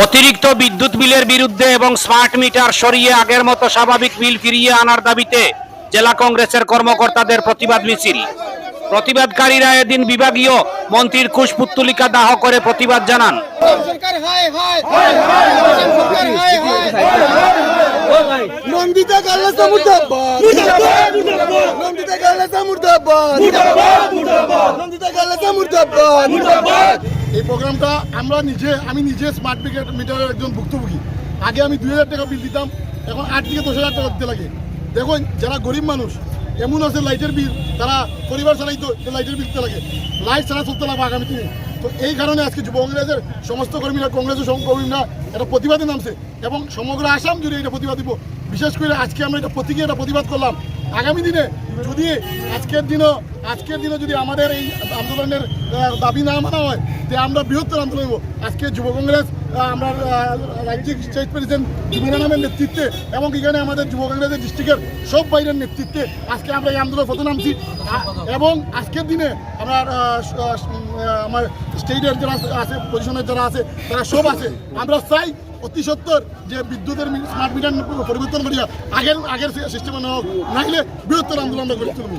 অতিরিক্ত বিদ্যুৎ বিলের বিরুদ্ধে এবং স্মার্ট মিটার সরিয়ে আগের মতো স্বাভাবিক বিল ফিরিয়ে আনার দাবিতে জেলা কংগ্রেসের কর্মকর্তাদের প্রতিবাদ মিছিল। প্রতিবাদকারীরা এদিন বিভাগীয় মন্ত্রীর কুশপুত্তলিকা দাহ করে প্রতিবাদ জানান। এই প্রোগ্রামটা আমি নিজে স্মার্ট মিটারের একজন ভুক্তভোগী। আগে আমি 2000 টাকা বিল দিতাম, এখন 8 থেকে 10,000 টাকা দিতে লাগে। দেখুন, যারা গরিব মানুষ এমন আছে লাইটের বিল, তারা পরিবার চালাইতো, লাইটের বিল দিতে লাগে, লাইট ছাড়া চলতে লাগবে আগামী দিনে। তো এই কারণে আজকে যুব কংগ্রেসের সমস্ত কর্মীরা, কংগ্রেসের কর্মীরা এটা প্রতিবাদে নামছে এবং সমগ্র আসাম জুড়ে এটা প্রতিবাদ দিব। বিশেষ করে আজকে আমরা এটা প্রতীকী এটা প্রতিবাদ করলাম। আগামী দিনে যদি আজকের দিনে যদি আমাদের এই আন্দোলনের দাবি না মানা হয়, যে আমরা বৃহত্তর আন্দোলন হব। আজকে যুব কংগ্রেস আমরা রাজ্যিক স্টেট প্রেসিডেন্ট জুবেরা নামের নেতৃত্বে এবং এখানে আমাদের যুব কংগ্রেসের ডিস্ট্রিক্টের সব বাইরের নেতৃত্বে আজকে আমরা এই আন্দোলন পথে নামছি। এবং আজকের দিনে আমার স্টেটের যারা আছে, পজিশনের যারা আছে, তারা সব আছে। আমরা চাই অতি সত্তর যে বিদ্যুতের স্মার্ট মিটার পরিবর্তন করিয়া আগের সিস্টেমে নেওয়া, নাইলে বৃহত্তর আন্দোলন আমরা গড়ে তুলব।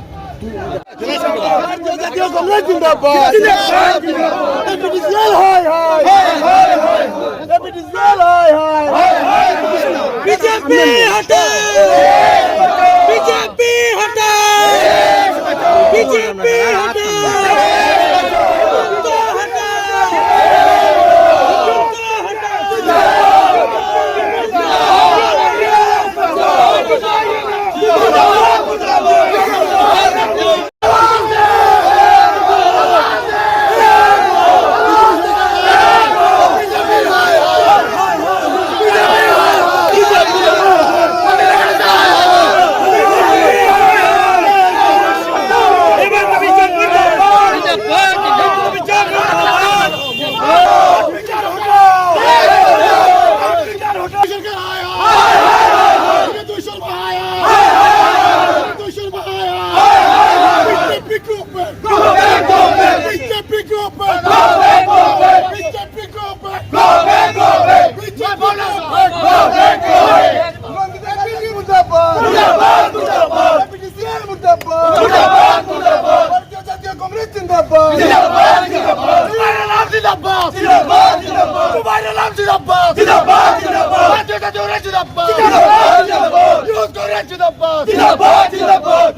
জিন্দাবাদ